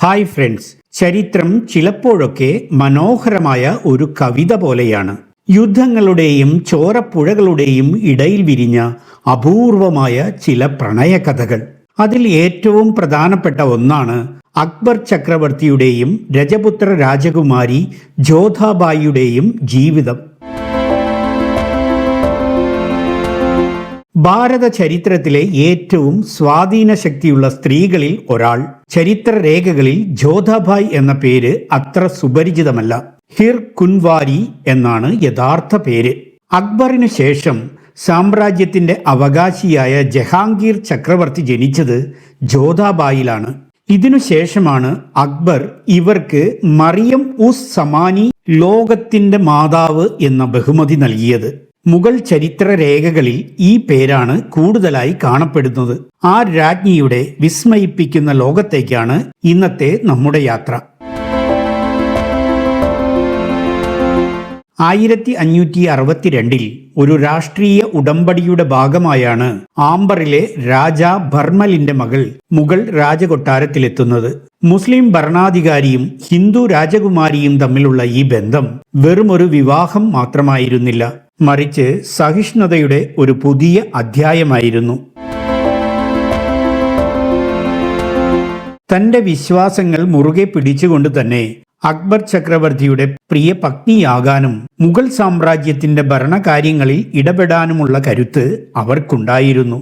Hi friends, ചരിത്രം ചിലപ്പോഴൊക്കെ മനോഹരമായ ഒരു കവിത പോലെയാണ്. യുദ്ധങ്ങളുടെയും ചോരപ്പുഴകളുടെയും ഇടയിൽ വിരിഞ്ഞ അപൂർവമായ ചില പ്രണയകഥകൾ. അതിൽ ഏറ്റവും പ്രധാനപ്പെട്ട ഒന്നാണ് അക്ബർ ചക്രവർത്തിയുടെയും രജപുത്ര രാജകുമാരി ജോധാബായിയുടെയും ജീവിതം. ഭാരത ചരിത്രത്തിലെ ഏറ്റവും സ്വാധീന ശക്തിയുള്ള സ്ത്രീകളിൽ ഒരാൾ. ചരിത്രരേഖകളിൽ ജോധാബായ് എന്ന പേര് അത്ര സുപരിചിതമല്ല. ഹിർ കുൻവാരി എന്നാണ് യഥാർത്ഥ പേര്. അക്ബറിനു ശേഷം സാമ്രാജ്യത്തിന്റെ അവകാശിയായ ജഹാംഗീർ ചക്രവർത്തി ജനിച്ചത് ജോധാബായിലാണ്. ഇതിനുശേഷമാണ് അക്ബർ ഇവർക്ക് മറിയം ഉസ് സമാനി, ലോകത്തിന്റെ മാതാവ് എന്ന ബഹുമതി നൽകിയത്. മുഗൾ ചരിത്രരേഖകളിൽ ഈ പേരാണ് കൂടുതലായി കാണപ്പെടുന്നത്. ആ രാജ്ഞിയുടെ വിസ്മയിപ്പിക്കുന്ന ലോകത്തേക്കാണ് ഇന്നത്തെ നമ്മുടെ യാത്ര. 1562 ഒരു രാഷ്ട്രീയ ഉടമ്പടിയുടെ ഭാഗമായാണ് ആംബറിലെ രാജ ഭർമലിന്റെ മകൾ മുഗൾ രാജകൊട്ടാരത്തിലെത്തുന്നത്. മുസ്ലിം ഭരണാധികാരിയും ഹിന്ദു രാജകുമാരിയും തമ്മിലുള്ള ഈ ബന്ധം വെറുമൊരു വിവാഹം മാത്രമായിരുന്നില്ല, മറിച്ച് സഹിഷ്ണുതയുടെ ഒരു പുതിയ അധ്യായമായിരുന്നു. തന്റെ വിശ്വാസങ്ങൾ മുറുകെ പിടിച്ചുകൊണ്ട് തന്നെ അക്ബർ ചക്രവർത്തിയുടെ പ്രിയ പത്നിയാകാനും മുഗൾ സാമ്രാജ്യത്തിന്റെ ഭരണകാര്യങ്ങളിൽ ഇടപെടാനുമുള്ള കരുത്ത് അവർക്കുണ്ടായിരുന്നു.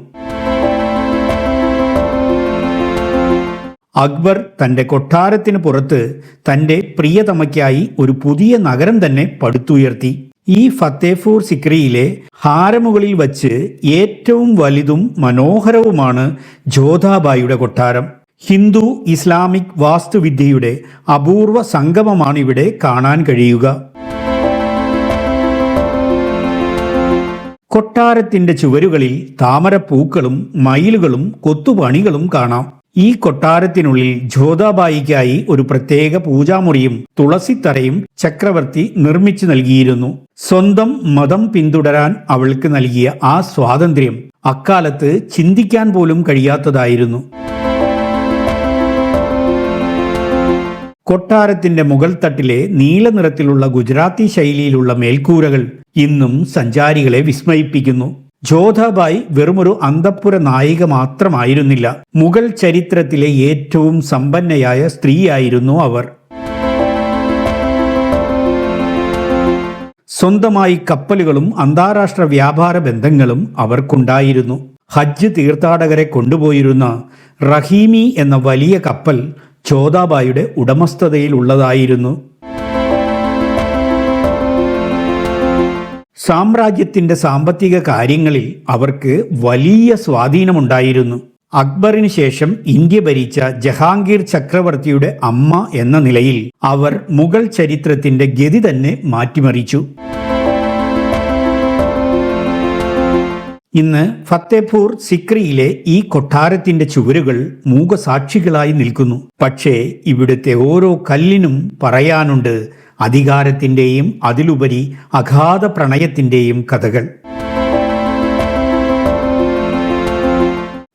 അക്ബർ തന്റെ കൊട്ടാരത്തിന് പുറത്ത് തന്റെ പ്രിയതമയ്ക്കായി ഒരു പുതിയ നഗരം തന്നെ പടുത്തുയർത്തി. ഈ ഫത്തേപൂർ സിക്രിയിലെ ഹാരമുകളിൽ വച്ച് ഏറ്റവും വലുതും മനോഹരവുമാണ് ജോധാബായിയുടെ കൊട്ടാരം. ഹിന്ദു ഇസ്ലാമിക് വാസ്തുവിദ്യയുടെ അപൂർവ സംഗമമാണ് ഇവിടെ കാണാൻ കഴിയുക. കൊട്ടാരത്തിന്റെ ചുവരുകളിൽ താമരപ്പൂക്കളും മയിലുകളും കൊത്തുപണികളും കാണാം. ഈ കൊട്ടാരത്തിനുള്ളിൽ ജോധാബായിക്കായി ഒരു പ്രത്യേക പൂജാമുറിയും തുളസിത്തറയും ചക്രവർത്തി നിർമ്മിച്ചു നൽകിയിരുന്നു. സ്വന്തം മതം പിന്തുടരാൻ അവൾക്ക് നൽകിയ ആ സ്വാതന്ത്ര്യം അക്കാലത്ത് ചിന്തിക്കാൻ പോലും കഴിയാത്തതായിരുന്നു. കൊട്ടാരത്തിന്റെ മുകൾ തട്ടിലെ നീല നിറത്തിലുള്ള ഗുജറാത്തി ശൈലിയിലുള്ള മേൽക്കൂരകൾ ഇന്നും സഞ്ചാരികളെ വിസ്മയിപ്പിക്കുന്നു. ജോധാബായി വെറുമൊരു അന്തഃപുര നായിക മാത്രമായിരുന്നില്ല, മുഗൾ ചരിത്രത്തിലെ ഏറ്റവും സമ്പന്നയായ സ്ത്രീയായിരുന്നു അവർ. സ്വന്തമായി കപ്പലുകളും അന്താരാഷ്ട്ര വ്യാപാര ബന്ധങ്ങളും അവർക്കുണ്ടായിരുന്നു. ഹജ്ജ് തീർത്ഥാടകരെ കൊണ്ടുപോയിരുന്ന റഹീമി എന്ന വലിയ കപ്പൽ ജോധാബായിയുടെ ഉടമസ്ഥതയിലുള്ളതായിരുന്നു. സാമ്രാജ്യത്തിന്റെ സാമ്പത്തിക കാര്യങ്ങളിൽ അവർക്ക് വലിയ സ്വാധീനമുണ്ടായിരുന്നു. അക്ബറിന് ശേഷം ഇന്ത്യ ഭരിച്ച ജഹാംഗീർ ചക്രവർത്തിയുടെ അമ്മ എന്ന നിലയിൽ അവർ മുഗൾ ചരിത്രത്തിന്റെ ഗതി തന്നെ മാറ്റിമറിച്ചു. ഇന്ന് ഫത്തേപൂർ സിക്രിയിലെ ഈ കൊട്ടാരത്തിന്റെ ചുവരുകൾ മൂകസാക്ഷികളായി നിൽക്കുന്നു. പക്ഷേ ഇവിടുത്തെ ഓരോ കല്ലിനും പറയാനുണ്ട് അധികാരത്തിന്റെയും അതിലുപരി അഗാധ പ്രണയത്തിന്റെയും കഥകൾ.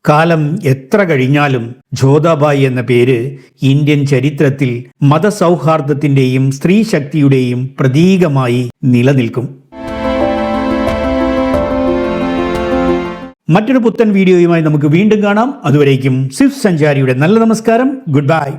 കാലം എത്ര കഴിഞ്ഞാലും ജോധാബായി എന്ന പേര് ഇന്ത്യൻ ചരിത്രത്തിൽ മതസൗഹാർദ്ദത്തിന്റെയും സ്ത്രീശക്തിയുടെയും പ്രതീകമായി നിലനിൽക്കും. മറ്റൊരു പുത്തൻ വീഡിയോയുമായി നമുക്ക് വീണ്ടും കാണാം. അതുവരേക്കും സിഫ് സഞ്ചാരിയുടെ നല്ല നമസ്കാരം. Good bye.